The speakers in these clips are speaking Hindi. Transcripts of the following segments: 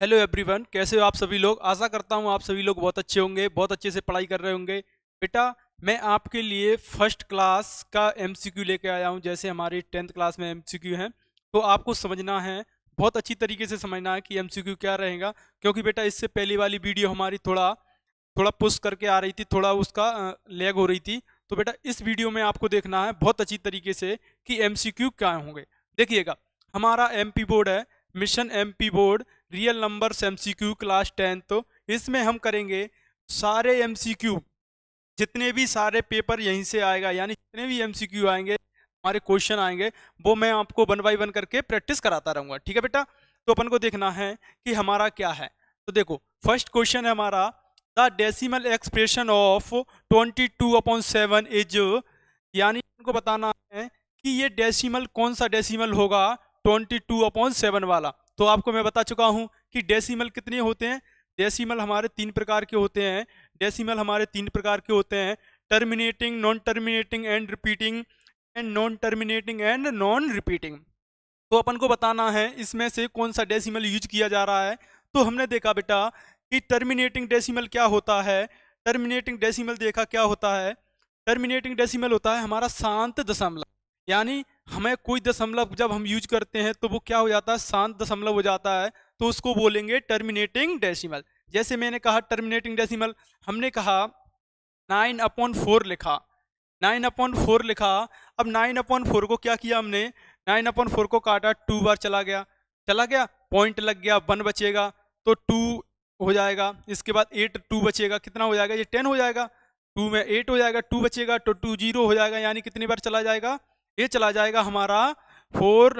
हेलो एवरीवन, कैसे हो आप सभी लोग। आशा करता हूँ आप सभी लोग बहुत अच्छे होंगे, बहुत अच्छे से पढ़ाई कर रहे होंगे। बेटा, मैं आपके लिए फर्स्ट क्लास का एमसीक्यू लेके आया हूँ। जैसे हमारी 10th क्लास में एमसीक्यू हैं, तो आपको समझना है, बहुत अच्छी तरीके से समझना है कि एमसीक्यू क्या रहेगा। क्योंकि बेटा, इससे पहली वाली वीडियो हमारी थोड़ा थोड़ा पुश करके आ रही थी, थोड़ा उसका लैग हो रही थी। तो बेटा, इस वीडियो में आपको देखना है बहुत अच्छी तरीके से कि एमसीक्यू क्या होंगे। देखिएगा, हमारा एमपी बोर्ड है, mission MP board real numbers MCQ class 10। तो इसमें हम करेंगे सारे एमसीक्यू, जितने भी सारे पेपर यहीं से आएगा, यानी जितने भी एमसीक्यू आएंगे, हमारे क्वेश्चन आएंगे, वो मैं आपको वन बाई वन करके प्रैक्टिस कराता रहूंगा। ठीक है बेटा। तो अपन को देखना है कि हमारा क्या है। तो देखो, फर्स्ट क्वेश्चन है हमारा, the decimal expression of 22/7 is, यानी उनको बताना है कि ये डेसिमल कौन सा डेसिमल होगा 22/7 वाला। तो आपको मैं बता चुका हूं कि डेसिमल कितने होते हैं। डेसिमल हमारे तीन प्रकार के होते हैं। डेसिमल हमारे तीन प्रकार के होते हैं, terminating, non terminating and repeating, and non terminating and non repeating. तो अपन को बताना है इसमें से कौन सा डेसिमल यूज किया जा रहा है। तो हमने देखा बेटा कि टर्मिनेटिंग डेसिमल क्या होता है। टर्मिनेटिंग डेसिमल देखा क्या होता है। टर्मिनेटिंग डेसिमल होता है हमारा शांत दशमलव, यानी हमें कोई दशमलव जब हम यूज करते हैं तो वो क्या हो जाता है, शांत दशमलव हो जाता है। तो उसको बोलेंगे टर्मिनेटिंग डेसिमल। जैसे मैंने कहा टर्मिनेटिंग डेसिमल, हमने कहा 9/4 लिखा, 9/4 लिखा। अब 9/4 को क्या किया हमने, 9/4 को काटा, 2 बार चला गया, चला गया, पॉइंट लग गया, 1 बचेगा, तो 2 हो जाएगा। इसके बाद 8, 2 बचेगा, कितना हो जाएगा, ये 10 हो जाएगा। 2 में 8 हो जाएगा, 2 बचेगा तो 2 0 हो जाएगा, यानी कितनी बार चला जाएगा, ये चला जाएगा हमारा 4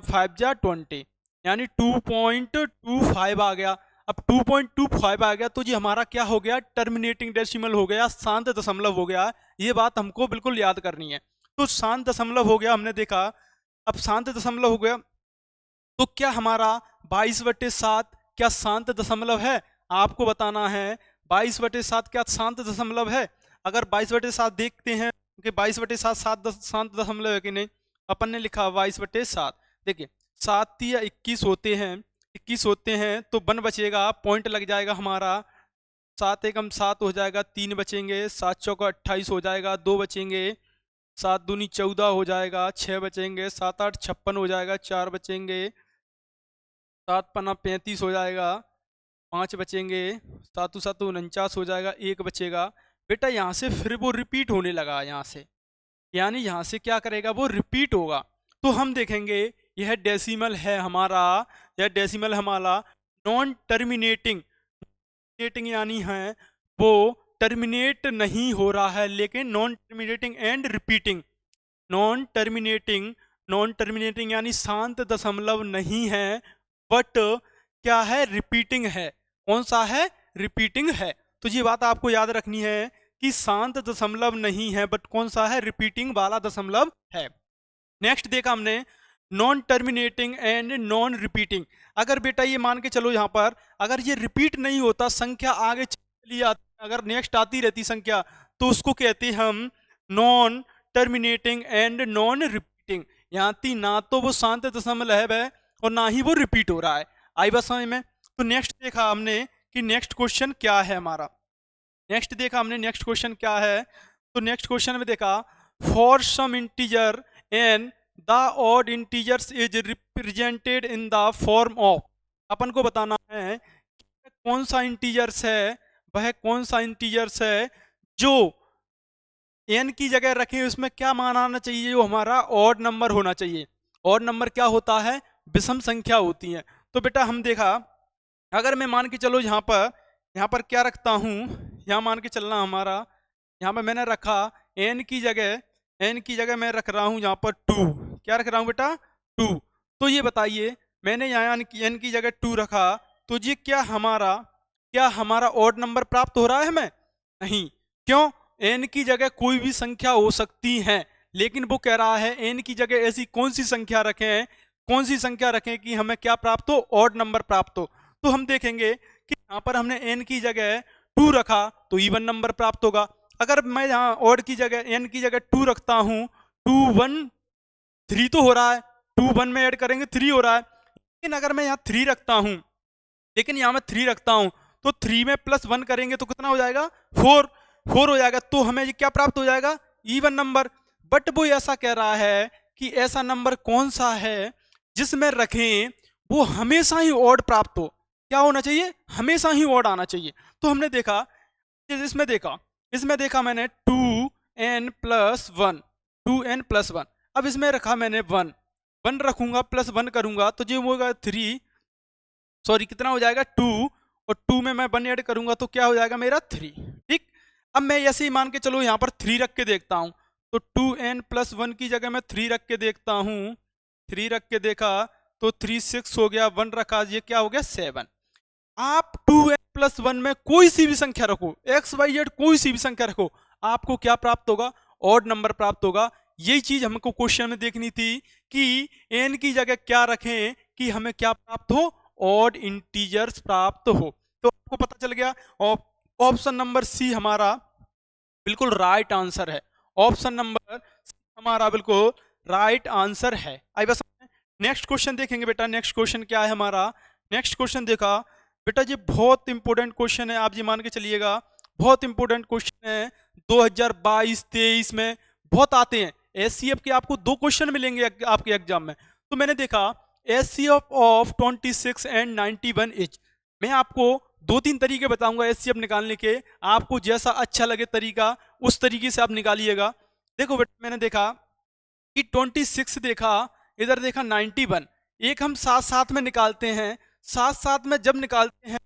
5 जा 20, यानी 2.25 आ गया। अब 2.25 आ गया तो जी हमारा क्या हो गया, टर्मिनेटिंग डेसिमल हो गया, शांत दशमलव हो गया। ये बात हमको बिल्कुल याद करनी है। तो शांत दशमलव हो गया, हमने देखा। अब शांत दशमलव हो गया, तो क्या हमारा 22/7 क्या शांत दशमलव है। आपको बताना है 22/7 क्या शांत दशमलव है। अगर 22/7 देखते हैं कि 22/7 शांत दशमलव है कि नहीं। अपन ने लिखा 22/7, देखिए 7 या 21 होते हैं, 21 होते हैं तो 1 बचेगा, पॉइंट लग जाएगा हमारा। 7 एकम 7 हो जाएगा, 3 बचेंगे, 7 चौका 28 हो जाएगा, 2 बचेंगे, 7 दूनी 14 हो जाएगा, 6 बचेंगे, 7 8 56 हो जाएगा, 4 बचेंगे, 7 पन्ना 35 हो जाएगा, 5 बचेंगे, 7 7 49 हो जाएगा, 1 बचेगा। बेटा यहाँ से फिर वो रिपीट होने लगा, यहाँ से, यानी यहाँ से क्या करेगा, वो रिपीट होगा। तो हम देखेंगे यह डेसिमल है हमारा, यह डेसिमल हमारा नॉन टर्मिनेटिंग, टर्मिनेटिंग यानी है वो टर्मिनेट नहीं हो रहा है, लेकिन non terminating and repeating. Non terminating, non terminating यानी शांत दशमलव नहीं है, बट क्या है, रिपीटिंग है। कौन सा है, रिपीटिंग है। तो ये बात आपको याद रखनी है कि शांत दशमलव नहीं है, बट कौन सा है, रिपीटिंग वाला दशमलव है। नेक्स्ट देखा हमने non terminating and non repeating. अगर बेटा ये मान के चलो यहाँ पर, अगर ये रिपीट नहीं होता, संख्या आगे चली आती, अगर नेक्स्ट आती रहती संख्या, तो उसको कहते हैं हम non terminating and non repeating. यहाँ थी ना तो वो शांत दशमलव है और ना ही वो रिपीट हो रहा है। आई बात समझ में। तो नेक्स्ट देखा हमने कि नेक्स्ट क्वेश्चन क्या है हमारा। नेक्स्ट देखा हमने नेक्स्ट क्वेश्चन क्या है। तो नेक्स्ट क्वेश्चन में देखा, for some integer n the odd integers is represented in the form of. अपन को बताना है कि कौन सा इंटीजर्स है, वह कौन सा इंटीजर्स है जो एन की जगह रखे, उसमें क्या मान आना चाहिए, जो हमारा ऑड नंबर होना चाहिए। ऑड नंबर क्या होता है, विषम संख्या होती है। तो बेटा हम देखा, अगर मैं मान के चलो यहाँ पर क्या रखता हूँ, यहाँ मान के चलना हमारा, यहाँ पर मैंने रखा एन की जगह, एन की जगह मैं रख रहा हूँ यहाँ पर 2। क्या रख रहा हूँ बेटा, 2। तो ये बताइए, मैंने यहाँ एन की जगह 2 रखा, तो ये क्या हमारा ऑड नंबर प्राप्त हो रहा है हमें, नहीं। क्यों, एन की जगह कोई भी संख्या हो सकती है, लेकिन वो कह रहा है एन की जगह ऐसी कौन सी संख्या रखें, कौन सी संख्या रखें कि हमें क्या प्राप्त हो, ऑड नंबर प्राप्त हो। तो हम देखेंगे कि यहाँ पर हमने एन की जगह 2 रखा तो इवन नंबर प्राप्त होगा। अगर मैं यहाँ ऑड की जगह, एन की जगह 2 रखता हूँ, 2 1 3 तो हो रहा है, 2 1 में ऐड करेंगे 3 हो रहा है। लेकिन अगर मैं यहाँ 3 रखता हूँ, लेकिन यहाँ मैं 3 रखता हूँ, तो 3 में +1 करेंगे तो कितना हो जाएगा, 4 4 हो जाएगा। तो हमें ये क्या प्राप्त हो जाएगा, इवन नंबर। बट वो ऐसा कह रहा है कि ऐसा नंबर कौन सा है जिसमें रखें वो हमेशा ही ऑड प्राप्त हो। क्या होना चाहिए, हमेशा ही ऑड आना चाहिए। तो हमने देखा, इसमें देखा मैंने 2n+1, 2n+1। अब इसमें रखा मैंने 1 1 रखूंगा, +1 करूंगा तो जो होगा 3, सॉरी कितना हो जाएगा 2, और 2 में मैं 1 ऐड करूंगा तो क्या हो जाएगा मेरा 3। ठीक, अब मैं ऐसे ही मान के चलो यहाँ पर 3 रख के देखता हूँ, तो 2n+1 की जगह मैं 3 रख के देखता हूँ। 3 रख के देखा तो 3 6 हो गया, 1 रखा, ये क्या हो गया 7। आप 2n+1 में कोई सी भी संख्या रखो, XYZ कोई सी भी संख्या रखो, आपको क्या प्राप्त होगा, ऑड नंबर प्राप्त होगा। यही चीज हमको क्वेश्चन में देखनी थी कि n की जगह क्या रखें कि हमें क्या प्राप्त हो, ऑड इंटीजर्स प्राप्त हो। तो आपको पता चल गया, ऑप्शन नंबर सी हमारा बिल्कुल राइट आंसर है। ऑप्शन नंबर सी हमारा बिल्कुल राइट आंसर है। आई बस नेक्स्ट क्वेश्चन देखेंगे बेटा। नेक्स्ट क्वेश्चन क्या है हमारा, नेक्स्ट क्वेश्चन देखा बेटा, ये बहुत इंपॉर्टेंट क्वेश्चन है, आप ये मान के चलिएगा बहुत इंपॉर्टेंट क्वेश्चन है। 2022-23 में बहुत आते हैं। एचसीएफ के आपको 2 क्वेश्चन मिलेंगे आपके एग्जाम में। तो मैंने देखा एचसीएफ ऑफ 26 एंड 91 इज, मैं आपको 2-3 तरीके बताऊंगा एचसीएफ निकालने के, आपको जैसा अच्छा लगे तरीका उस तरीके से आप निकालिएगा। देखो बेटा, मैंने देखा कि 26 देखा, इधर देखा 91, एक हम साथ साथ में निकालते हैं। साथ साथ में जब निकालते हैं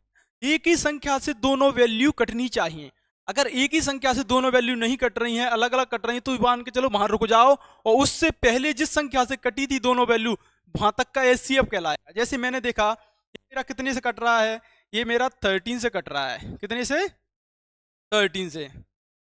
एक ही संख्या से दोनों वैल्यू कटनी चाहिए। अगर एक ही संख्या से दोनों वैल्यू नहीं कट रही हैं, अलग अलग कट रही हैं, तो मान के चलो वहां रुक जाओ और उससे पहले जिस संख्या से कटी थी दोनों वैल्यू वहां तक का एचसीएफ कहलाएगा। जैसे मैंने देखा ये मेरा कितने से कट रहा है, ये मेरा 13 से कट रहा है। कितने से, 13 से,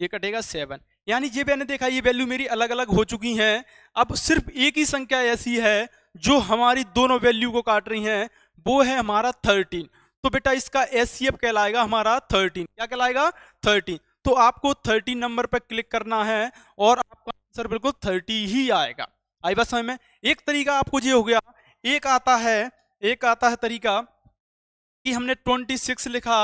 ये कटेगा 7। यानी ये मैंने देखा ये वैल्यू मेरी अलग अलग हो चुकी हैं। अब सिर्फ एक ही संख्या ऐसी है जो हमारी दोनों वैल्यू को काट रही है, वो है हमारा 13। तो बेटा इसका एचसीएफ कहलाएगा हमारा 13। क्या कहलाएगा, 13। तो आपको 13 नंबर पर क्लिक करना है और आपका आंसर बिल्कुल 30 ही आएगा। आई बात समझ में। एक तरीका आपको ये हो गया, एक आता है तरीका कि हमने 26 लिखा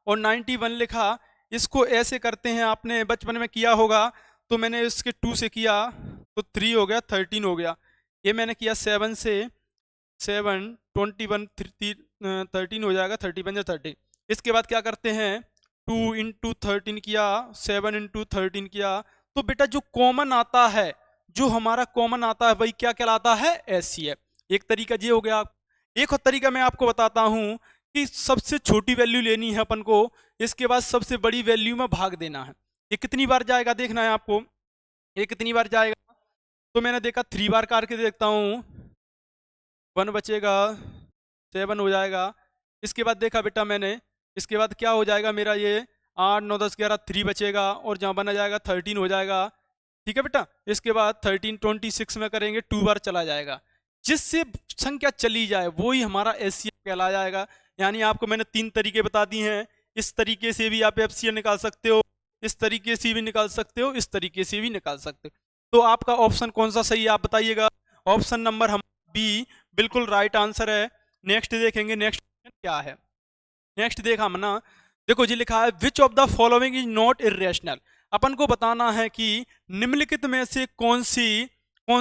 और 91 लिखा। इसको ऐसे करते हैं, आपने बचपन में किया होगा। तो मैंने इसके 2 से किया तो 3 हो गया, 13 हो गया। ये मैंने किया 7 से, 7 21 13 हो जाएगा, 30 बन जाए 30। इसके बाद क्या करते हैं, 2 × 13 किया, 7 × 13 किया। तो बेटा जो कॉमन आता है, जो हमारा कॉमन आता है वही क्या कहलाता है, एचसीएफ। एक तरीका ये हो गया। एक और तरीका मैं आपको बताता हूँ कि सबसे छोटी वैल्यू लेनी है अपन को, इसके बाद सबसे बड़ी वैल्यू में भाग देना है। ये कितनी बार जाएगा देखना है आपको, ये कितनी बार जाएगा। तो मैंने देखा 3 बार करके देखता हूँ, 1 बचेगा, 7 हो जाएगा। इसके बाद देखा बेटा मैंने, इसके बाद क्या हो जाएगा मेरा, ये 8 9 10 11 3 बचेगा और जहाँ बना जाएगा 13 हो जाएगा। ठीक है बेटा। इसके बाद 13 26 में करेंगे 2 बार चला जाएगा। जिससे संख्या चली जाए वही हमारा एचसीएफ कहला जाएगा। यानी आपको मैंने 3 तरीके बता दिए हैं। इस तरीके से भी आप एचसीएफ निकाल सकते हो, इस तरीके से भी निकाल सकते हो, इस तरीके से भी निकाल सकते हो। तो आपका ऑप्शन कौन सा सही है आप बताइएगा। ऑप्शन नंबर हम बी बिल्कुल राइट आंसर है। नेक्स्ट देखेंगे, नेक्स्ट क्या है। नेक्स्ट देखा हमने, देखो जी लिखा है which of the following is not irrational. अपन को बताना है कि निम्नलिखित में से कौन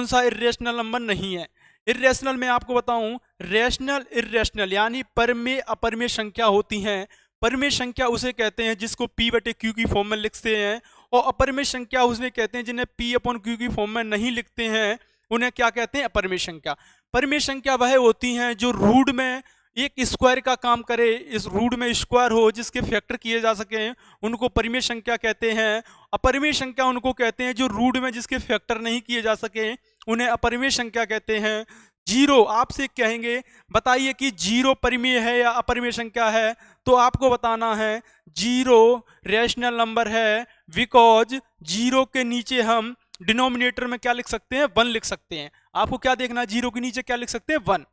सा इरेशनल नंबर नहीं है। इरेशनल में आपको बताऊं, रेशनल इरेशनल यानी परमेय अपरमेय संख्या होती हैं। परमेय संख्या उसे कहते हैं जिसको P/Q की फॉर्म में लिखते हैं, और अपरमेय संख्या उसे कहते हैं जिन्हें P/Q की फॉर्म में नहीं लिखते हैं, उन्हें क्या कहते हैं, अपरमेय संख्या। परमेय संख्या वह होती हैं जो रूट में एक स्क्वायर का काम करे, इस रूट में स्क्वायर हो जिसके फैक्टर किए जा सके, उनको परिमेय संख्या कहते हैं। अपरिमेय संख्या उनको कहते हैं जो रूट में जिसके फैक्टर नहीं किए जा सके, उन्हें अपरिमेय संख्या कहते हैं। जीरो, आपसे कहेंगे बताइए कि जीरो परिमेय है या अपरिमेय संख्या है, तो आपको बताना है जीरो रैशनल नंबर है, बिकॉज जीरो के नीचे हम डिनोमिनेटर में क्या लिख सकते हैं, 1 लिख सकते हैं। आपको क्या देखना है, जीरो के नीचे क्या लिख सकते हैं, 1।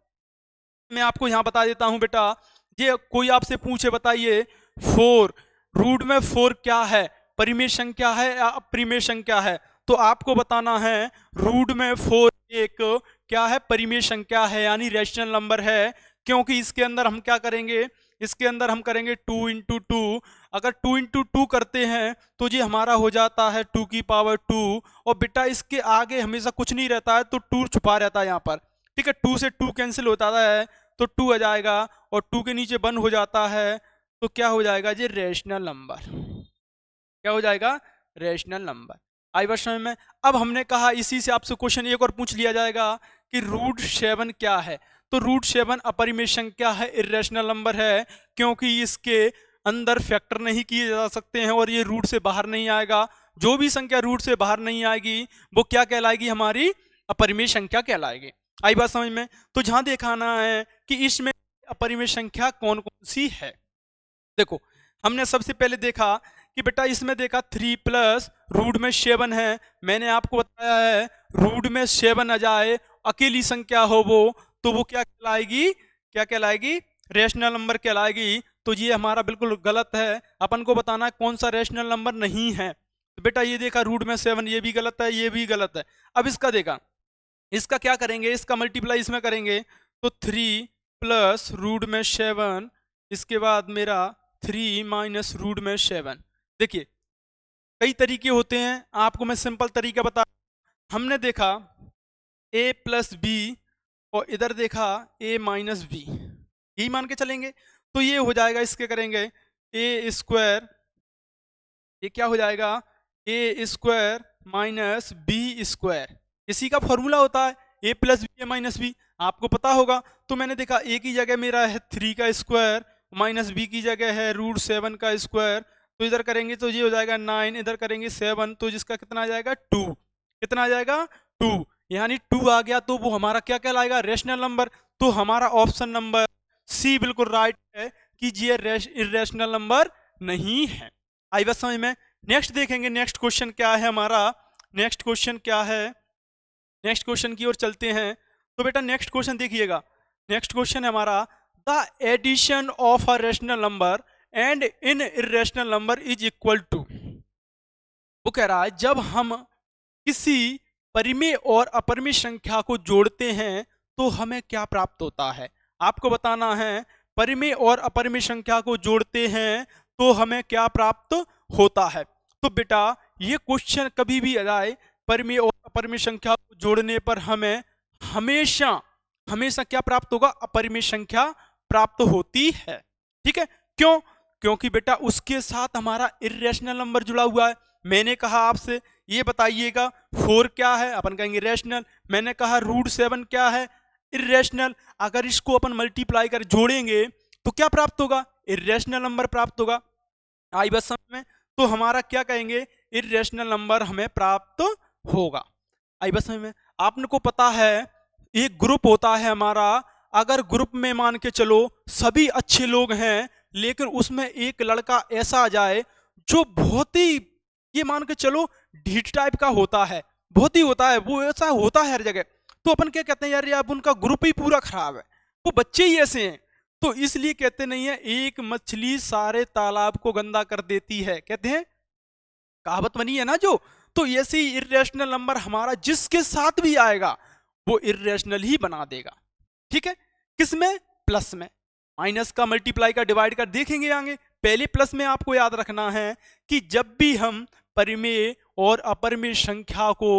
मैं आपको यहां बता देता हूं बेटा, ये कोई आपसे पूछे बताइए 4 रूट में 4 क्या है, परिमेय संख्या है या अपरिमेय संख्या है, तो आपको बताना है रूट में 4 एक क्या है, परिमेय संख्या है यानी रैशनल नंबर है। क्योंकि इसके अंदर हम क्या करेंगे, इसके अंदर हम करेंगे 2 इंटू टू। अगर 2 इंटू टू करते हैं तो ये हमारा हो जाता है 2 की पावर 2। और बेटा इसके आगे हमेशा कुछ नहीं रहता है तो 2 छुपा रहता है यहाँ पर, ठीक है। 2 से 2 कैंसिल होता है तो 2 आ जाएगा, और 2 के नीचे 1 हो जाता है, तो क्या हो जाएगा ये रेशनल नंबर। क्या हो जाएगा? Rational number. आई बात समझ में? अब हमने कहा इसी से आपसे क्वेश्चन एक और पूछ लिया जाएगा कि रूट 7 क्या है। तो रूट 7 अपरिमेय संख्या है, इर्रेशनल नंबर है, क्योंकि इसके अंदर फैक्टर नहीं किए जा सकते हैं और ये रूट से बाहर नहीं आएगा। जो भी संख्या रूट से बाहर नहीं आएगी वो क्या कहलाएगी? हमारी अपरिमेय संख्या कहलाएगी। आई बात समझ में? तो जहां दिखाना है कि इसमें अपरिमेय संख्या कौन कौन सी है। देखो हमने सबसे पहले देखा कि बेटा इसमें देखा 3 प्लस रूट में 7 है। मैंने आपको बताया है रूट में 7 आ जाए, अकेली संख्या हो वो, तो वो क्या कहलाएगी? क्या कहलाएगी? रेशनल नंबर कहलाएगी। तो ये हमारा बिल्कुल गलत है। अपन को बताना है कौन सा रेशनल नंबर नहीं है। तो बेटा ये देखा रूट में 7, ये भी गलत है, ये भी गलत है। अब इसका देखा, इसका क्या करेंगे? इसका मल्टीप्लाई इसमें करेंगे तो 3 प्लस रूट में 7, इसके बाद मेरा 3 माइनस रूट में 7। देखिए कई तरीके होते हैं, आपको मैं सिंपल तरीका बता। हमने देखा a प्लस बी और इधर देखा a माइनस बी, यही मान के चलेंगे तो ये हो जाएगा, इसके करेंगे a स्क्वायर, ये क्या हो जाएगा? a square minus B square. इसी का फॉर्मूला होता है a plus B minus B, आपको पता होगा। तो मैंने देखा a की जगह मेरा है 3 का स्क्वायर, माइनस बी की जगह है रूट 7 का स्क्वायर। तो इधर करेंगे तो ये हो जाएगा 9, इधर करेंगे 7, तो जिसका कितना आ जाएगा? 2। कितना आ जाएगा? 2। यानी 2 आ गया तो वो हमारा क्या कहलाएगा? Rational number. तो हमारा ऑप्शन नंबर सी बिल्कुल राइट है कि ये इर्रेशनल नंबर नहीं है। आई बात समझ में? नेक्स्ट देखेंगे, नेक्स्ट क्वेश्चन क्या है हमारा। नेक्स्ट क्वेश्चन क्या है? नेक्स्ट क्वेश्चन की ओर चलते हैं। तो बेटा नेक्स्ट क्वेश्चन देखिएगा, नेक्स्ट क्वेश्चन है हमारा the addition of a rational number and an irrational number is equal to. वो कह रहा है जब हम किसी परिमेय और अपरिमेय संख्या को जोड़ते हैं तो हमें क्या प्राप्त होता है। आपको बताना है परिमेय और अपरिमेय संख्या को जोड़ते हैं तो हमें क्या प्राप्त होता है। तो बेटा ये क्वेश्चन कभी भी आ जाए, परिमेय और अपरिमेय संख्या को जोड़ने पर हमें हमेशा हमेशा क्या प्राप्त होगा? अपरिमेय संख्या प्राप्त होती है। ठीक है, क्यों? क्योंकि बेटा उसके साथ हमारा इर्रेशनल नंबर जुड़ा हुआ है। मैंने कहा आपसे ये बताइएगा 4 क्या है? अपन कहेंगे रेशनल। मैंने कहा रूट 7 क्या है? इर्रेशनल। अगर इसको अपन मल्टीप्लाई कर जोड़ेंगे तो क्या प्राप्त होगा? इर्रेशनल नंबर प्राप्त होगा। आई बस समझ में? तो हमारा क्या कहेंगे? इर्रेशनल नंबर हमें प्राप्त होगा। आई बस समझ में? आपने को पता है एक ग्रुप होता है हमारा, अगर ग्रुप में मान के चलो सभी अच्छे लोग हैं लेकिन उसमें एक लड़का ऐसा आ जाए जो बहुत ही, ये मान के चलो ढीठ टाइप का होता है, बहुत ही होता है, वो ऐसा होता है हर जगह, तो अपन क्या कहते हैं? यार ये अब उनका ग्रुप ही पूरा खराब है, वो बच्चे ही ऐसे हैं। तो इसलिए कहते नहीं है एक मछली सारे तालाब को गंदा कर देती है, कहते हैं, कहावत बनी है ना जो। तो ऐसे ही इर्रेशनल नंबर हमारा जिसके साथ भी आएगा वो इर्रेशनल ही बना देगा। ठीक है, किसमें? प्लस में। माइनस का मल्टीप्लाई का डिवाइड कर देखेंगे आगे। पहले प्लस में आपको याद रखना है कि जब भी हम परिमेय और अपरिमेय संख्या को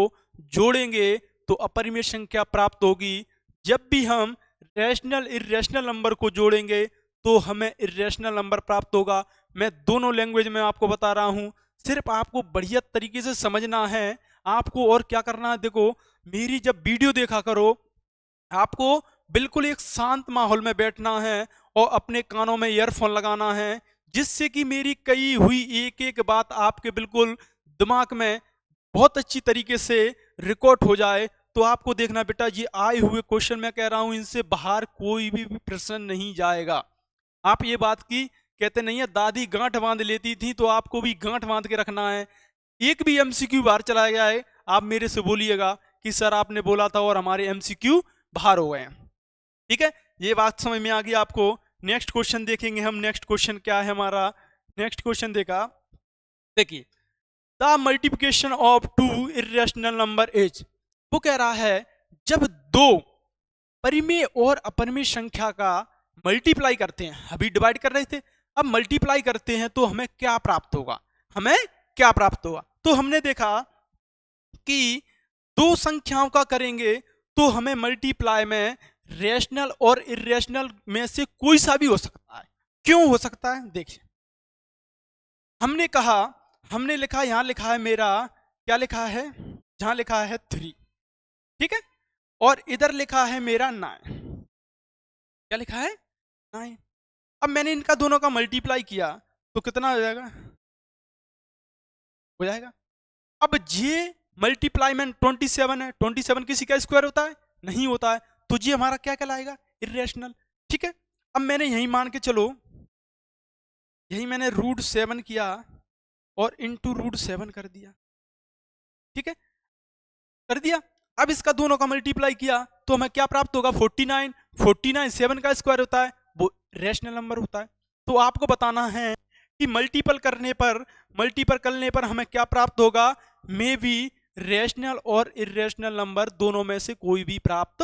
जोड़ेंगे तो अपरिमेय संख्या प्राप्त होगी। जब भी हम रैशनल इर्रेशनल नंबर को जोड़ेंगे तो हमें इर्रेशनल नंबर प्राप्त होगा। मैं दोनों लैंग्वेज में आपको बता रहा हूं, सिर्फ आपको बढ़िया तरीके से समझना है। आपको और क्या करना है, देखो मेरी जब वीडियो देखा करो, आपको बिल्कुल एक शांत माहौल में बैठना है और अपने कानों में ईयरफोन लगाना है, जिससे कि मेरी कही हुई एक एक बात आपके बिल्कुल दिमाग में बहुत अच्छी तरीके से रिकॉर्ड हो जाए। तो आपको देखना बेटा, ये आए हुए क्वेश्चन मैं कह रहा हूं इनसे बाहर कोई भी प्रश्न नहीं जाएगा। आप ये बात की कहते नहीं है दादी गांठ बांध लेती थी, तो आपको भी गांठ बांध के रखना है। एक भी एमसीक्यू बाहर चला गया है आप मेरे से बोलिएगा कि सर आपने बोला था और हमारे एमसीक्यू बाहर हो गए हैं। ठीक है, ये बात समझ में आ गई आपको। नेक्स्ट क्वेश्चन देखेंगे हम। नेक्स्ट क्वेश्चन क्या है हमारा? नेक्स्ट क्वेश्चन देखा, देखिए the multiplication of two irrational number is. वो कह रहा है जब दो परिमेय और अपरिमेय संख्या का मल्टीप्लाई करते हैं, अभी डिवाइड कर रहे थे, अब मल्टीप्लाई करते हैं तो हमें क्या प्राप्त होगा, हमें क्या प्राप्त होगा। तो हमने देखा कि दो संख्याओं का करेंगे तो हमें मल्टीप्लाई में रेशनल और इरेशनल में से कोई सा भी हो सकता है। क्यों हो सकता है, देखिए हमने कहा, हमने लिखा, यहां लिखा है मेरा, क्या लिखा है, जहां लिखा है 3, ठीक है, और इधर लिखा है मेरा 9, क्या लिखा है 9। अब मैंने इनका दोनों का मल्टीप्लाई किया तो कितना हो जाएगा, हो जाएगा। अब जे मल्टीप्लाई में 27 है, 27 किसी का स्क्वायर होता है, नहीं होता है, तो जी हमारा क्या कहलाएगा, इरेशनल, ठीक है। अब मैंने यही मान के चलो, यही मैंने √7 किया और इंटू √7 कर दिया, ठीक है, कर दिया। अब इसका दोनों का मल्टीप्लाई किया तो हमें क्या प्राप्त होगा, 49, 49 7 का स्क्वायर होता है, वो रेशनल नंबर होता है। तो आपको बताना है कि मल्टीपल करने पर हमें क्या प्राप्त होगा, मे बी रेशनल और इरेशनल नंबर दोनों में से कोई भी प्राप्त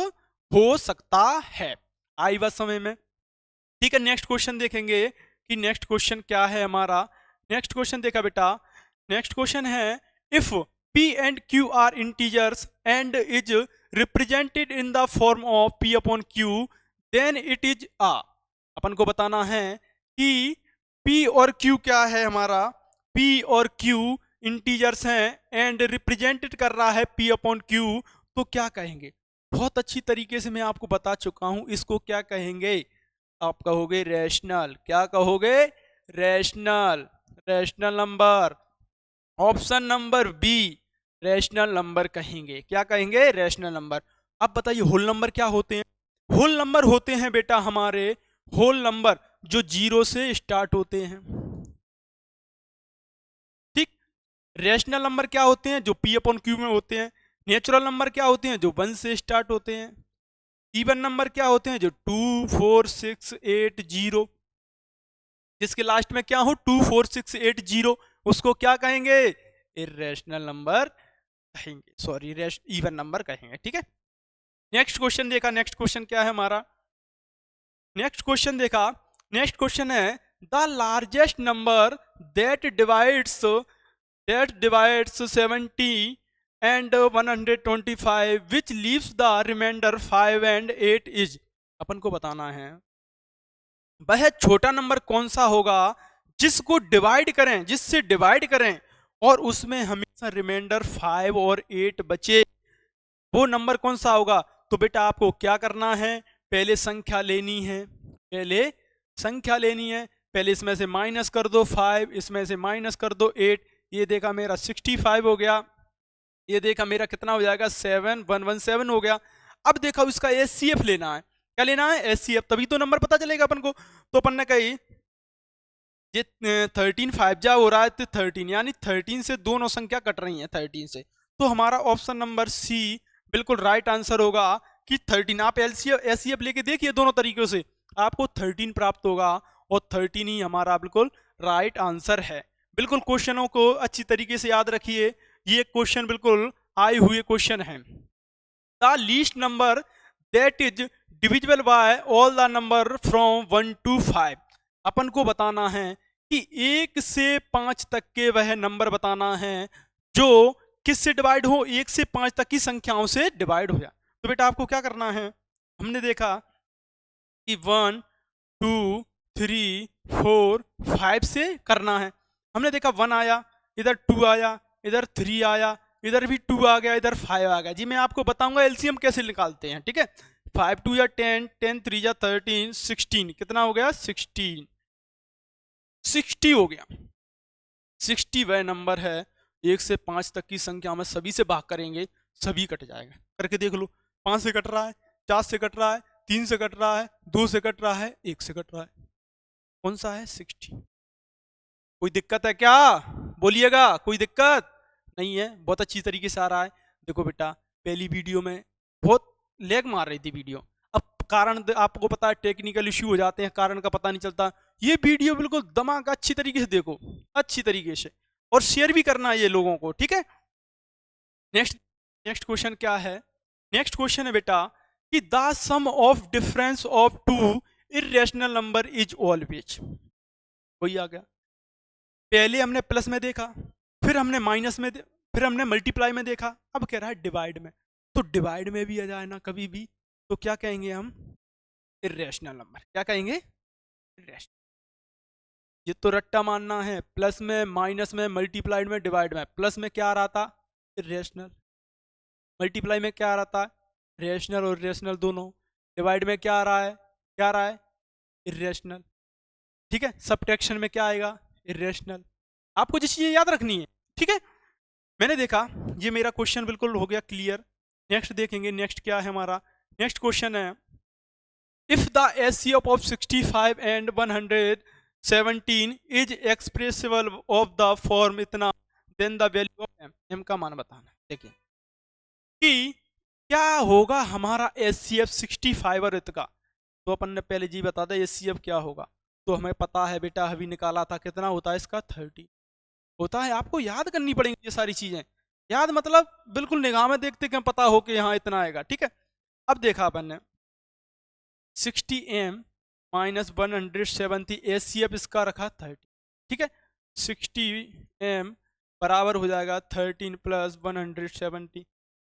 हो सकता है। आई बात समझ में, ठीक है। नेक्स्ट क्वेश्चन देखेंगे कि नेक्स्ट क्वेश्चन क्या है हमारा। नेक्स्ट क्वेश्चन देखा बेटा, नेक्स्ट क्वेश्चन है if P and Q are integers and is represented in the form of P upon Q, then it is a। अपन को बताना है कि P और Q क्या है हमारा, P और Q इंटीजर्स हैं एंड रिप्रेजेंटेड कर रहा है P अपॉन Q, तो क्या कहेंगे। बहुत अच्छी तरीके से मैं आपको बता चुका हूं, इसको क्या कहेंगे, आप कहोगे रैशनल, क्या कहोगे, rational, rational number, option number B rational number कहेंगे, क्या कहेंगे, रैशनल नंबर। अब बताइए होल नंबर क्या होते हैं, होल नंबर होते हैं बेटा हमारे, होल नंबर जो 0 से स्टार्ट होते हैं, ठीक। रैशनल नंबर क्या होते हैं, जो P अपॉन Q में होते हैं। नेचुरल नंबर क्या होते हैं, जो 1 से स्टार्ट होते हैं। इवन नंबर क्या होते हैं, जो 2 4 6 8 0, जिसके लास्ट में क्या हो 2 4 6 8 0, उसको क्या कहेंगे, इरेशनल नंबर कहेंगे, सॉरी इवन नंबर कहेंगे, ठीक है। नेक्स्ट क्वेश्चन देखा, नेक्स्ट क्वेश्चन क्या है हमारा, नेक्स्ट क्वेश्चन देखा, नेक्स्ट क्वेश्चन है the largest number that divides 70 and 125 which leaves the remainder 5 and 8 is। अपन को बताना है वह छोटा नंबर कौन सा होगा जिसको डिवाइड करें, जिससे डिवाइड करें और उसमें हमेशा रिमाइंडर 5 और 8 बचे, वो नंबर कौन सा होगा। तो बेटा आपको क्या करना है, पहले संख्या लेनी है, पहले संख्या लेनी है, पहले इसमें से माइनस कर दो 5, इसमें से माइनस कर दो 8, ये देखा मेरा 65 हो गया, ये देखा मेरा कितना हो जाएगा 7117 हो गया। अब देखा इसका एचसीएफ लेना है, क्या लेना है, एचसीएफ, तभी तो नंबर पता चलेगा अपन को। तो अपन ने कही ये 13 5 जा हो रहा है तो 13, यानी 13 से दोनों संख्या कट रही हैं 13 से, तो हमारा ऑप्शन नंबर सी बिल्कुल राइट आंसर होगा कि 13। आप एचसीएफ लेके देखिए दोनों तरीकों से, आपको 13 प्राप्त होगा और 13 ही हमारा बिल्कुल राइट आंसर है। बिल्कुल क्वेश्चनों को अच्छी तरीके से याद रखिए, ये क्वेश्चन बिल्कुल आए हुए क्वेश्चन है। The least number that is divisible bye all the number from 1 to 5। अपन को बताना है कि 1 से 5 तक के वह नंबर बताना है जो किससे डिवाइड हो, 1 से 5 तक की संख्याओं से डिवाइड हो जाए। तो बेटा आपको क्या करना है, हमने देखा कि 1 2 3 4 5 से करना है। हमने देखा 1 आया, इधर 2 आया, इधर 3 आया, इधर भी 2 आ गया, इधर 5 आ गया। जी मैं आपको बताऊंगा एलसीएम कैसे निकालते हैं, ठीक है। 5 2 या 10, 10 3 या 13, 16, कितना हो गया 16, 60 हो गया। 60 वह नंबर है 1 से 5 तक की संख्या में सभी से भाग करेंगे सभी कट जाएगा, करके देख लो। 5 से कट रहा है, 4 से कट रहा है, 3 से कट रहा है, 2 से कट रहा है, 1 से कट रहा है, कौन सा है 60। कोई दिक्कत है क्या, बोलिएगा, कोई दिक्कत नहीं है, बहुत अच्छी तरीके से आ रहा है। देखो बेटा पहली वीडियो में बहुत लेग मार रही थी वीडियो, अब कारण आपको पता है टेक्निकल इश्यू हो जाते हैं, कारण का पता नहीं चलता। ये वीडियो बिल्कुल दिमाग अच्छी तरीके से देखो, अच्छी तरीके से, और शेयर भी करना है ये लोगों को, ठीक है। नेक्स्ट नेक्स्ट क्वेश्चन क्या है, नेक्स्ट क्वेश्चन है बेटा कि the sum of difference of 2 irrational number is always, वही आ गया। पहले हमने प्लस में देखा, फिर हमने माइनस में फिर हमने मल्टीप्लाई में देखा, अब कह रहा है डिवाइड में। तो डिवाइड में भी आ जाए ना कभी भी, तो क्या कहेंगे हम? Irrational number. क्या कहेंगे? इरेशनल। ये तो रट्टा मानना है, प्लस में, माइनस में, मल्टीप्लाइड में, डिवाइड में। प्लस में क्या आ रहा था? इरेशनल। मल्टीप्लाई में क्या आ रहा था? रेशनल और इरेशनल दोनों। डिवाइड में क्या आ रहा है? क्या आ रहा है? इरेशनल। ठीक है, सब्ट्रैक्शन में क्या आएगा? इरेशनल। आपको जिस चीज़ याद रखनी है, ठीक है। मैंने देखा ये मेरा क्वेश्चन बिल्कुल हो गया क्लियर। नेक्स्ट देखेंगे, नेक्स्ट क्या है हमारा। नेक्स्ट क्वेश्चन है, if the HCF of 65 and 117 is expressible of the form इतना, then the value of m. M का मान बताना। देखिए कि क्या होगा हमारा एचसीएफ 65 और इतना। तो अपन ने पहले जी बता दिया एचसीएफ क्या होगा, तो हमें पता है बेटा, अभी निकाला था। कितना होता है इसका? 30 होता है। आपको याद करनी पड़ेंगी ये सारी चीजें। याद मतलब बिल्कुल निगाह में देखते कि पता हो कि यहाँ इतना आएगा, ठीक है। अब देखा अपन ने 60m माइनस 170 एचसीएफ इसका रखा 30, ठीक है। 60m बराबर हो जाएगा 13 प्लस 170।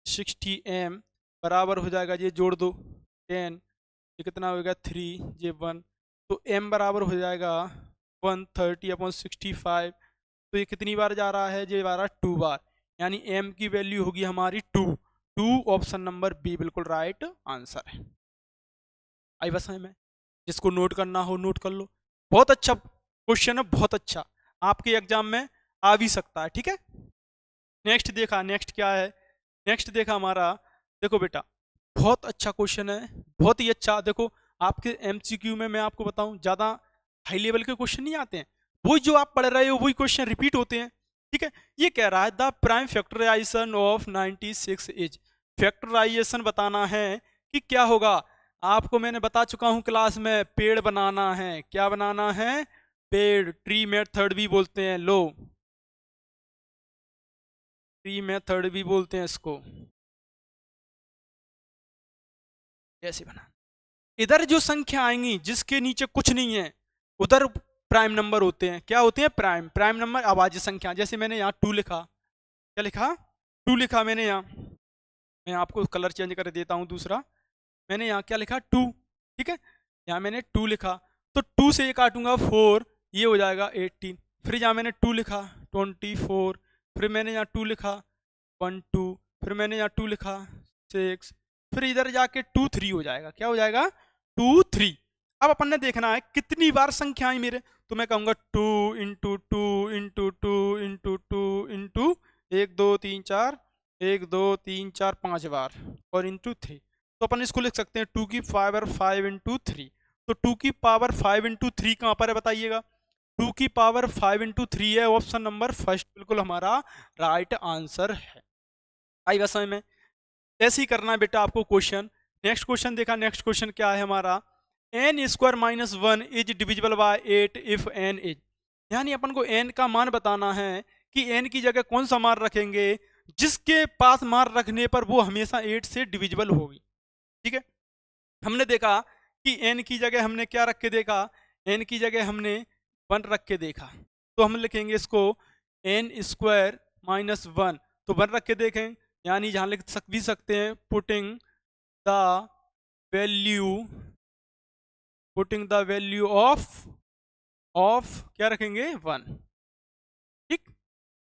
60m बराबर हो जाएगा, ये जोड़ दो 10, ये कितना होगा 3, ये 1। तो m बराबर हो जाएगा 130/65। तो ये कितनी बार जा रहा है? ये जा रहा है 2 बार, यानी m की वैल्यू होगी हमारी 2। 2 ऑप्शन नंबर बी बिल्कुल राइट आंसर है। आई बस में, जिसको नोट करना हो नोट कर लो। बहुत अच्छा क्वेश्चन है, बहुत अच्छा, आपके एग्जाम में आ भी सकता है, ठीक है। नेक्स्ट देखा, नेक्स्ट क्या है? नेक्स्ट देखा हमारा, देखो बेटा बहुत अच्छा क्वेश्चन है, बहुत ही अच्छा। देखो आपके एमसीक्यू में मैं आपको बताऊं, ज़्यादा हाई लेवल के क्वेश्चन नहीं आते हैं, वही जो आप पढ़ रहे हो वही क्वेश्चन रिपीट होते हैं, ठीक है। ये कह रहा है the prime factorization of 96 is. Factorization बताना है कि क्या होगा। आपको मैंने बता चुका हूं क्लास में, पेड़ बनाना है। क्या बनाना है? पेड़। ट्री मेथड भी बोलते हैं, लो ट्री मेथड भी बोलते हैं इसको। कैसे बना? इधर जो संख्या आएंगी जिसके नीचे कुछ नहीं है, उधर प्राइम नंबर होते हैं। क्या होते हैं? प्राइम। प्राइम नंबर अभाज्य संख्या। जैसे मैंने यहाँ 2 लिखा, क्या लिखा? 2 लिखा मैंने यहाँ। मैं आपको कलर चेंज कर देता हूँ दूसरा। मैंने यहाँ क्या लिखा? 2, ठीक है। यहाँ मैंने 2 लिखा, तो 2 से ये काटूंगा 4, ये हो जाएगा 18। फिर यहाँ मैंने 2 लिखा 24, फिर मैंने यहाँ 2 लिखा 1 2, फिर मैंने यहाँ 2 लिखा 6, फिर इधर जाके 2 3 हो जाएगा। क्या हो जाएगा? 2 3। अब अपन ने देखना है कितनी बार संख्या आई मेरे, तो मैं कहूँगा 2 इंटू 2 इंटू 2 इंटू 2 इंटू 1 2 3 4, 1 2 3 4 5 बार, और इंटू 3। तो अपन इसको लिख सकते हैं 2 की पावर 5 इंटू 3। तो 2 की पावर 5 इंटू 3 कहाँ पर है बताइएगा? 2 की पावर 5 इंटू 3 है, ऑप्शन नंबर फर्स्ट बिल्कुल हमारा राइट आंसर है। आई बस में ऐसे ही करना है बेटा आपको क्वेश्चन। नेक्स्ट क्वेश्चन देखा, नेक्स्ट क्वेश्चन क्या है हमारा, N square minus 1 is divisible by 8 if N is. यानी अपन को एन का मान बताना है कि एन की जगह कौन सा मान रखेंगे जिसके पास मान रखने पर वो हमेशा 8 से डिविजिबल होगी, ठीक है। हमने देखा कि एन की जगह हमने क्या रख के देखा? एन की जगह हमने 1 रख के देखा, तो हम लिखेंगे इसको एन स्क्वायर माइनस 1, तो 1 रख के देखें, यानी जहाँ लिख भी सकते हैं putting the value, putting the value of क्या रखेंगे? 1, ठीक।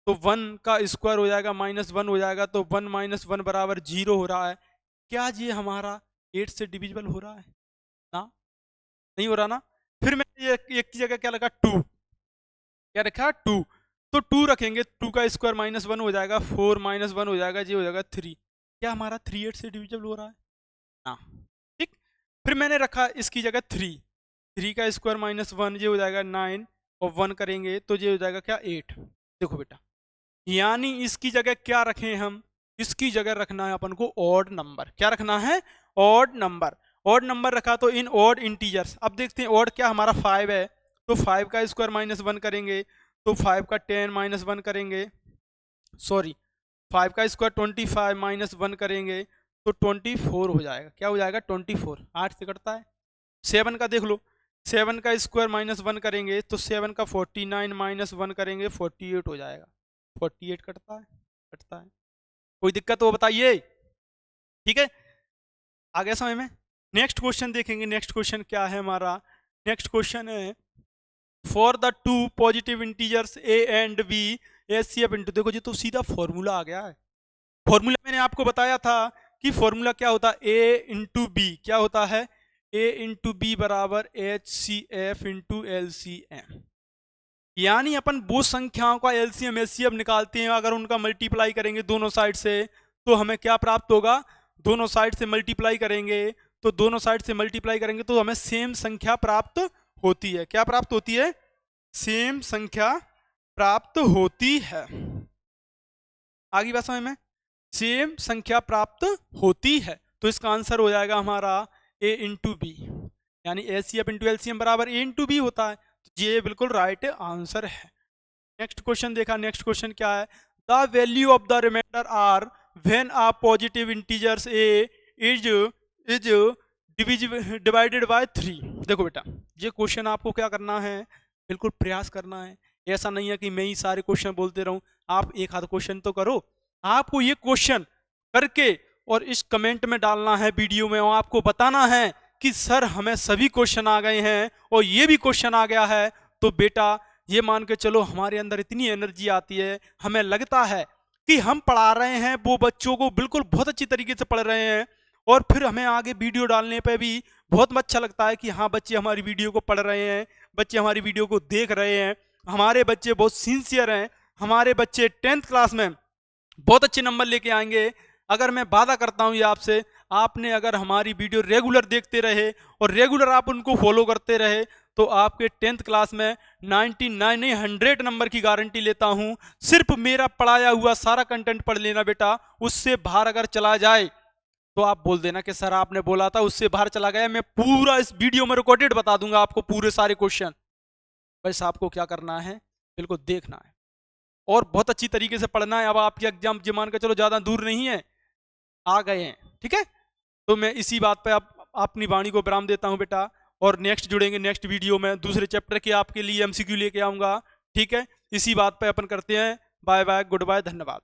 तो 1 का स्क्वायर हो जाएगा माइनस 1 हो जाएगा, तो 1 माइनस 1 बराबर 0 हो रहा है। क्या ये हमारा 8 से डिविजिबल हो रहा है? ना, नहीं हो रहा ना। फिर मैंने ये एक की जगह क्या लगा? 2, क्या रखा? 2। तो 2 रखेंगे, 2 का स्क्वायर माइनस 1 हो जाएगा, 4 माइनस 1 हो जाएगा, ये हो जाएगा 3। क्या हमारा 3 8 से डिविजिबल हो रहा है? ना, ठीक। फिर मैंने रखा इसकी जगह 3, 3 का स्क्वायर माइनस 1, ये हो जाएगा 9, और 1 करेंगे तो ये हो जाएगा क्या? 8। देखो बेटा, यानी इसकी जगह क्या रखें हम? इसकी जगह रखना है अपन को ऑड नंबर। क्या रखना है? Odd number. ऑड नंबर रखा तो इन ऑड इंटीजर्स। अब देखते हैं ऑड क्या हमारा 5 है, तो 5 का स्क्वायर माइनस 1 करेंगे, तो 5 का 10 माइनस 1 करेंगे, सॉरी 5 का स्क्वायर 25 माइनस 1 करेंगे तो 24 हो जाएगा। क्या हो जाएगा? 24। 8 से कटता है, 7 का देख लो, 7 का स्क्वायर -1 करेंगे तो 7 का 49 -1 करेंगे 48 हो जाएगा। 48 कटता है, कटता है। कोई दिक्कत हो बताइए, ठीक है, आ गया समझ में। नेक्स्ट क्वेश्चन देखेंगे, नेक्स्ट क्वेश्चन क्या है हमारा, नेक्स्ट क्वेश्चन है for the two positive integers a and b HCF into, देखो जी तो सीधा फॉर्मूला आ गया है। फॉर्मूला मैंने आपको बताया था कि फॉर्मूला क्या होता है, a इंटू बी क्या होता है, a इंटू बी बराबर HCF इंटू LCM। यानी अपन वो संख्याओं का LCM HCF निकालते हैं, अगर उनका मल्टीप्लाई करेंगे दोनों साइड से तो हमें क्या प्राप्त होगा, दोनों साइड से मल्टीप्लाई करेंगे तो दोनों साइड से मल्टीप्लाई करेंगे तो हमें सेम संख्या प्राप्त होती है। क्या प्राप्त होती है, सेम संख्या प्राप्त होती है। आगे बात समझ में, सेम संख्या प्राप्त होती है। तो इसका आंसर हो जाएगा हमारा a इंटू बी, यानी HCF इंटू LCM बराबर a इंटू बी होता है। तो ये बिल्कुल राइट आंसर है। नेक्स्ट क्वेश्चन देखा, नेक्स्ट क्वेश्चन क्या है, the value of the remainder are when a positive integers a is divided by 3। देखो बेटा ये क्वेश्चन आपको क्या करना है, बिल्कुल प्रयास करना है। ऐसा नहीं है कि मैं ही सारे क्वेश्चन बोलते रहूं, आप एक आध क्वेश्चन तो करो। आपको ये क्वेश्चन करके और इस कमेंट में डालना है वीडियो में, और आपको बताना है कि सर हमें सभी क्वेश्चन आ गए हैं और ये भी क्वेश्चन आ गया है। तो बेटा ये मान के चलो हमारे अंदर इतनी एनर्जी आती है, हमें लगता है कि हम पढ़ा रहे हैं वो बच्चों को बिल्कुल बहुत अच्छी तरीके से पढ़ रहे हैं, और फिर हमें आगे वीडियो डालने पे भी बहुत अच्छा लगता है कि हाँ बच्चे हमारी वीडियो को पढ़ रहे हैं, बच्चे हमारी वीडियो को देख रहे हैं, हमारे बच्चे बहुत सिंसियर हैं, हमारे बच्चे 10th क्लास में बहुत अच्छे नंबर लेके आएंगे। अगर मैं वादा करता हूँ ये आपसे, आपने अगर हमारी वीडियो रेगुलर देखते रहे और रेगुलर आप उनको फॉलो करते रहे तो आपके 10th क्लास में 99 नहीं 100 नंबर की गारंटी लेता हूँ। सिर्फ मेरा पढ़ाया हुआ सारा कंटेंट पढ़ लेना बेटा, उससे बाहर अगर चला जाए तो आप बोल देना कि सर आपने बोला था उससे बाहर चला गया। मैं पूरा इस वीडियो में रिकॉर्डेड बता दूंगा आपको पूरे सारे क्वेश्चन, बस आपको क्या करना है, बिल्कुल देखना है और बहुत अच्छी तरीके से पढ़ना है। अब आपके एग्जाम जो मान के चलो ज़्यादा दूर नहीं है, आ गए हैं, ठीक है। तो मैं इसी बात पे आप अपनी वाणी को विराम देता हूं बेटा, और नेक्स्ट जुड़ेंगे नेक्स्ट वीडियो में, दूसरे चैप्टर के आपके लिए MCQ लेके आऊँगा, ठीक है। इसी बात पे अपन करते हैं, बाय बाय, गुड बाय, धन्यवाद।